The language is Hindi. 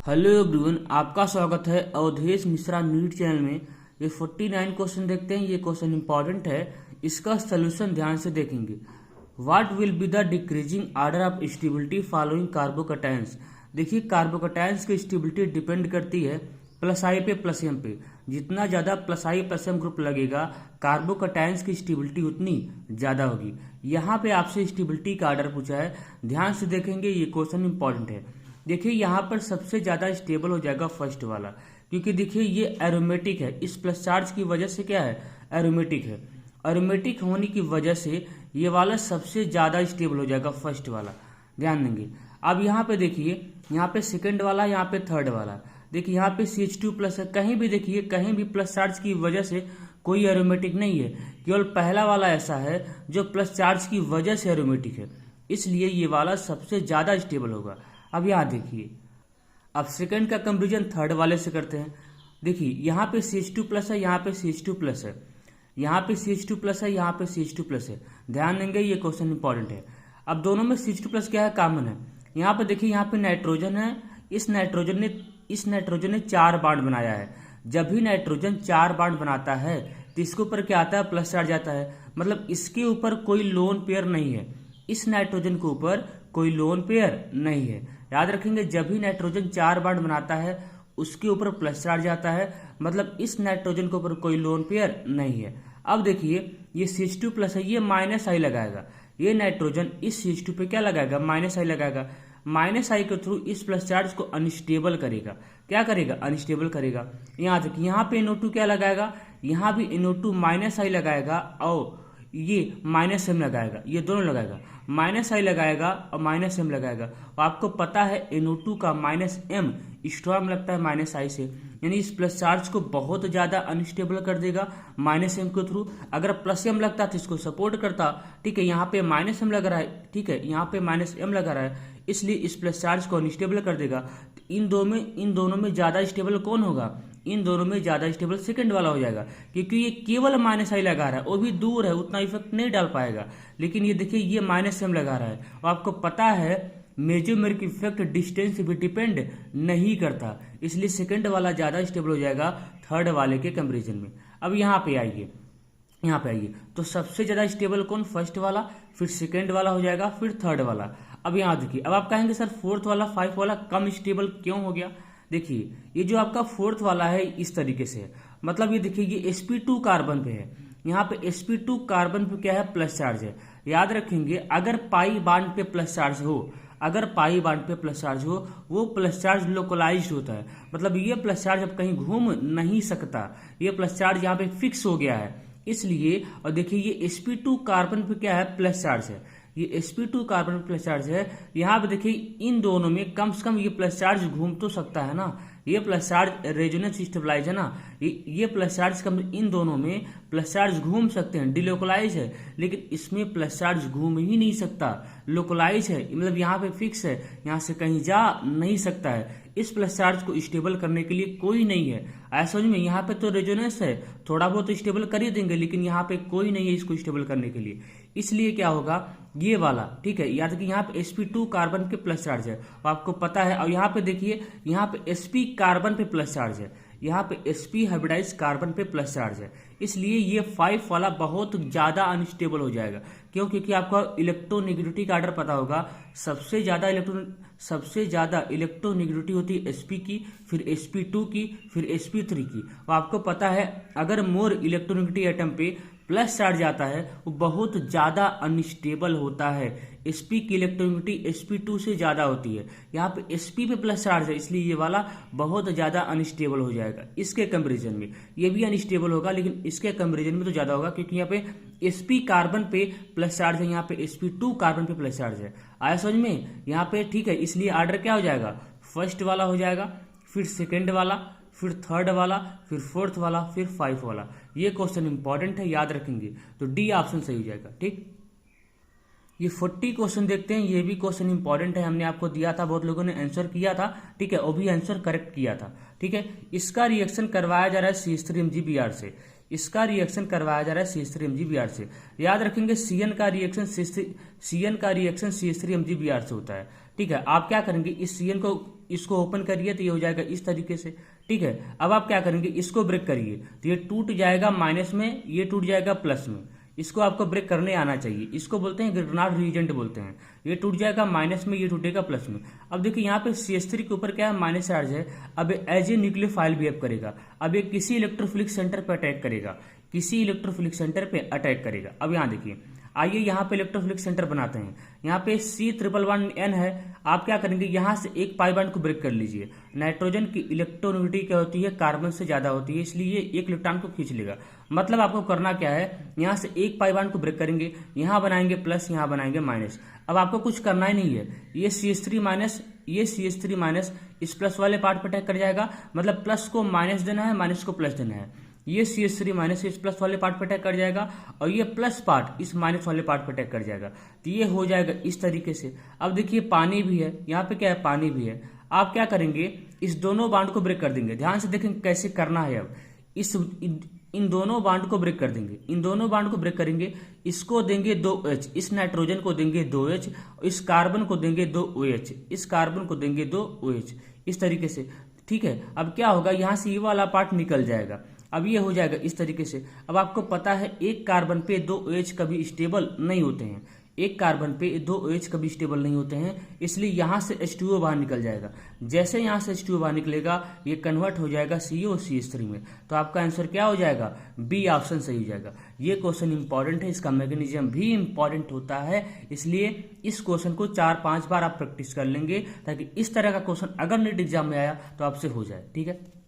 हेलो एवरीवन, आपका स्वागत है अवधेश मिश्रा नीट चैनल में। ये 49 क्वेश्चन देखते हैं। ये क्वेश्चन इंपॉर्टेंट है, इसका सोल्यूशन ध्यान से देखेंगे। What will be the decreasing order of stability following carbocations. देखिए, कार्बोकैटायंस की स्टेबिलिटी डिपेंड करती है प्लस आई पे प्लस एम पे। जितना ज़्यादा प्लस आई प्लस एम ग्रुप लगेगा, कार्बोकैटायंस की स्टेबिलिटी उतनी ज़्यादा होगी। यहाँ पे आपसे स्टेबिलिटी का ऑर्डर पूछा है, ध्यान से देखेंगे, ये क्वेश्चन इंपॉर्टेंट है। देखिए, यहाँ पर सबसे ज़्यादा स्टेबल हो जाएगा फर्स्ट वाला, क्योंकि देखिए ये एरोमेटिक है। इस प्लस चार्ज की वजह से क्या है, एरोमेटिक है। एरोमेटिक होने की वजह से ये वाला सबसे ज़्यादा स्टेबल हो जाएगा, फर्स्ट वाला। ध्यान देंगे। अब यहाँ पे देखिए, यहाँ पे सेकंड वाला, यहाँ पे थर्ड वाला। देखिए यहाँ पे CH2 प्लस है। कहीं भी देखिए, कहीं भी प्लस चार्ज की वजह से कोई एरोमेटिक नहीं है। केवल पहला वाला ऐसा है जो प्लस चार्ज की वजह से एरोमेटिक है, इसलिए ये वाला सबसे ज़्यादा स्टेबल होगा। अब यहाँ देखिए, अब सेकंड का कंपेरिजन थर्ड वाले से करते हैं। देखिए यहाँ पे CH2 प्लस है, यहाँ पे CH2 प्लस है, यहाँ पे CH2 प्लस है, यहाँ पे CH2 प्लस है। ध्यान देंगे, ये क्वेश्चन इंपॉर्टेंट है। अब दोनों में CH2 प्लस क्या है, कॉमन है। यहाँ पे देखिए, यहाँ पे नाइट्रोजन है। इस नाइट्रोजन ने 4 बॉन्ड बनाया है। जब भी नाइट्रोजन 4 बॉन्ड बनाता है तो इसके ऊपर क्या आता है, प्लस चार्ज आता है। मतलब इसके ऊपर कोई लोन पेयर नहीं है, इस नाइट्रोजन के ऊपर कोई लोन पेयर नहीं है। याद रखेंगे, जब भी नाइट्रोजन 4 बॉन्ड बनाता है उसके ऊपर प्लस चार्ज आता है, मतलब इस नाइट्रोजन के ऊपर कोई लोन पेयर नहीं है। अब देखिए, ये CH2 प्लस है, ये माइनस आई लगाएगा। ये नाइट्रोजन इस CH2 पे क्या लगाएगा, माइनस आई लगाएगा। माइनस आई के थ्रू इस प्लस चार्ज को अनस्टेबल करेगा। क्या करेगा, अनस्टेबल करेगा। यहाँ देखिए, यहाँ पे NO2 क्या लगाएगा, यहाँ भी NO2 माइनस आई लगाएगा और ये माइनस एम लगाएगा। ये दोनों लगाएगा, माइनस आई लगाएगा और माइनस एम लगाएगा। और आपको पता है NO2 का माइनस एम स्ट्रॉन्ग लगता है माइनस आई से, यानी इस प्लस चार्ज को बहुत ज़्यादा अनस्टेबल कर देगा माइनस एम के थ्रू। अगर प्लस एम लगता तो इसको सपोर्ट करता। ठीक है, यहाँ पे माइनस एम लग रहा है, ठीक है, यहाँ पे माइनस एम लगा रहा है, इसलिए इस प्लस चार्ज को अनस्टेबल कर देगा। इन दोनों में ज़्यादा स्टेबल कौन होगा, इन दोनों में ज़्यादा स्टेबल सेकंड वाला हो जाएगा, क्योंकि ये केवल माइनस आई लगा रहा है, वो भी दूर है, उतना इफेक्ट नहीं डाल पाएगा। लेकिन ये देखिए, ये माइनस एम लगा रहा है, और आपको पता है मेजोमेर की इफेक्ट डिस्टेंस भी डिपेंड नहीं करता, इसलिए सेकंड वाला ज़्यादा स्टेबल हो जाएगा थर्ड वाले के कंपेरिजन में। अब यहाँ पे आइए, तो सबसे ज़्यादा स्टेबल कौन, फर्स्ट वाला, फिर सेकंड वाला हो जाएगा, फिर थर्ड वाला। अब यहाँ देखिए, अब आप कहेंगे सर फोर्थ वाला, फाइव वाला कम स्टेबल क्यों हो गया। देखिए, ये जो आपका फोर्थ वाला है इस तरीके से है, मतलब ये देखिए, ये sp2 कार्बन पे है। यहाँ पे sp2 कार्बन पे क्या है, प्लस चार्ज है। याद रखेंगे, अगर पाई बांड पे प्लस चार्ज हो, अगर पाई बांड पे प्लस चार्ज हो, वो प्लस चार्ज लोकलाइज्ड होता है। मतलब ये प्लस चार्ज अब कहीं घूम नहीं सकता, ये प्लस चार्ज यहाँ पे फिक्स हो गया है, इसलिए। और देखिए, ये sp2 कार्बन पे क्या है, प्लस चार्ज है। ये sp2 कार्बन प्लस चार्ज है। यहाँ पे देखिए, इन दोनों में कम से कम ये प्लस चार्ज घूम तो सकता है ना, ये प्लस चार्ज रेजोनेंस स्टेबलाइज है ना, ये प्लस चार्ज कम, इन दोनों में प्लस चार्ज घूम सकते हैं, डिलोकलाइज है। लेकिन इसमें प्लस चार्ज घूम ही नहीं सकता, लोकलाइज है, मतलब यहाँ पे फिक्स है, यहाँ से कहीं जा नहीं सकता है। इस प्लस चार्ज को स्टेबल करने के लिए कोई नहीं है। ऐसा समझ में, यहाँ पे तो रेजोनेंस है, थोड़ा बहुत स्टेबल कर ही देंगे, लेकिन यहाँ पे कोई नहीं है इसको स्टेबल करने के लिए, इसलिए क्या होगा, ये वाला। ठीक है, याद रखिए, यहाँ पे sp2 कार्बन के प्लस चार्ज है, आपको पता है। और यहाँ पे देखिए, यहाँ पे sp कार्बन पे प्लस चार्ज है, यहाँ पे sp हाइब्रिडाइज कार्बन पे प्लस चार्ज है, इसलिए ये 5 वाला बहुत ज़्यादा अनस्टेबल हो जाएगा। क्यों, क्योंकि आपको इलेक्ट्रोनेगेटिविटी का ऑर्डर पता होगा, सबसे ज़्यादा इलेक्ट्रोनेगेटिविटी होती है sp की, फिर sp2 की, फिर sp3 की। और आपको पता है, अगर मोर इलेक्ट्रोनेगेटिव एटम पे प्लस चार्ज आता है, वो बहुत ज़्यादा अनस्टेबल होता है। sp की इलेक्ट्रोनेगेटिविटी sp2 से ज़्यादा होती है। यहाँ पे sp पे प्लस चार्ज है, इसलिए ये वाला बहुत ज़्यादा अनस्टेबल हो जाएगा इसके कंपेरिजन में। ये भी अनस्टेबल होगा, लेकिन इसके कंपेरिजन में तो ज़्यादा होगा, क्योंकि यहाँ पे sp कार्बन पे प्लस चार्ज है, यहाँ पे sp2 कार्बन पे प्लस चार्ज है। आया समझ में यहाँ पे, ठीक है, इसलिए ऑर्डर क्या हो जाएगा, फर्स्ट वाला हो जाएगा, फिर सेकेंड वाला, फिर थर्ड वाला, फिर फोर्थ वाला, फिर 5 वाला। ये क्वेश्चन इंपॉर्टेंट है, याद रखेंगे, तो डी ऑप्शन सही हो जाएगा। ठीक, ये 40 क्वेश्चन देखते हैं, ये भी क्वेश्चन इंपॉर्टेंट है, हमने आपको दिया था, बहुत लोगों ने आंसर किया था। ठीक है, वो भी आंसर करेक्ट किया था। ठीक है, इसका रिएक्शन करवाया जा रहा है CH3 से, इसका रिएक्शन करवाया जा रहा है CH3 से। याद रखेंगे, CN का रिएक्शन CH3 से होता है। ठीक है, आप क्या करेंगे, इस CN को इसको ओपन करिए तो ये हो जाएगा इस तरीके से। ठीक है, अब आप क्या करेंगे, इसको ब्रेक करिए तो ये टूट जाएगा माइनस में, ये टूट जाएगा प्लस में। इसको आपको ब्रेक करने आना चाहिए, इसको बोलते हैं ग्रेनार्ड रीजेंट बोलते हैं। ये टूट जाएगा माइनस में, ये टूटेगा प्लस में। अब देखिए यहाँ पे CH3 के ऊपर क्या है, माइनस चार्ज है। अब एज ए न्यूक्लियोफाइल बिहेव करेगा। अब ये किसी इलेक्ट्रोफिलिक सेंटर पे अटैक करेगा, किसी इलेक्ट्रोफिलिक सेंटर पे अटैक करेगा। अब यहाँ देखिए, आइए यहाँ पे इलेक्ट्रोफिलिक सेंटर बनाते हैं। यहाँ पे C111N है। आप क्या करेंगे, यहाँ से एक पाई बॉन्ड को ब्रेक कर लीजिए। नाइट्रोजन की इलेक्ट्रोनेगेटिविटी क्या होती है, कार्बन से ज्यादा होती है, इसलिए ये एक इलेक्ट्रॉन को खींच लेगा। मतलब आपको करना क्या है, यहाँ से एक पाई बॉन्ड को ब्रेक करेंगे, यहाँ बनाएंगे प्लस, यहाँ बनाएंगे माइनस। अब आपको कुछ करना ही नहीं है, ये CH3 माइनस, ये CH3 माइनस इस प्लस वाले पार्ट पर अटैक कर जाएगा। मतलब प्लस को माइनस देना है, माइनस को प्लस देना है। ये CH3 माइनस इस प्लस वाले पार्ट पर अटैक कर जाएगा और ये प्लस पार्ट इस माइनस वाले पार्ट पर अटैक कर जाएगा। तो ये हो जाएगा इस तरीके से। अब देखिए पानी भी है, यहाँ पे क्या है, पानी भी है। आप क्या करेंगे, इस दोनों बॉन्ड को ब्रेक कर देंगे। ध्यान से देखें कैसे करना है। अब इन दोनों बॉन्ड को ब्रेक कर देंगे, इन दोनों बॉन्ड को ब्रेक करेंगे। इसको देंगे 2H, इस नाइट्रोजन को देंगे 2H, इस कार्बन को देंगे 2OH, इस कार्बन को देंगे 2OH, इस तरीके से। ठीक है, अब क्या होगा, यहाँ से ये वाला पार्ट निकल जाएगा। अब ये हो जाएगा इस तरीके से। अब आपको पता है एक कार्बन पे 2OH कभी स्टेबल नहीं होते हैं, एक कार्बन पे 2OH कभी स्टेबल नहीं होते हैं, इसलिए यहाँ से H2O बाहर निकल जाएगा। जैसे यहाँ से H2O बाहर निकलेगा, ये कन्वर्ट हो जाएगा CO CH3 में। तो आपका आंसर क्या हो जाएगा, बी ऑप्शन सही हो जाएगा। ये क्वेश्चन इंपॉर्टेंट है, इसका मैकेनिज्म भी इंपॉर्टेंट होता है, इसलिए इस क्वेश्चन को 4-5 बार आप प्रैक्टिस कर लेंगे ताकि इस तरह का क्वेश्चन अगर नीट एग्जाम में आया तो आपसे हो जाए। ठीक है।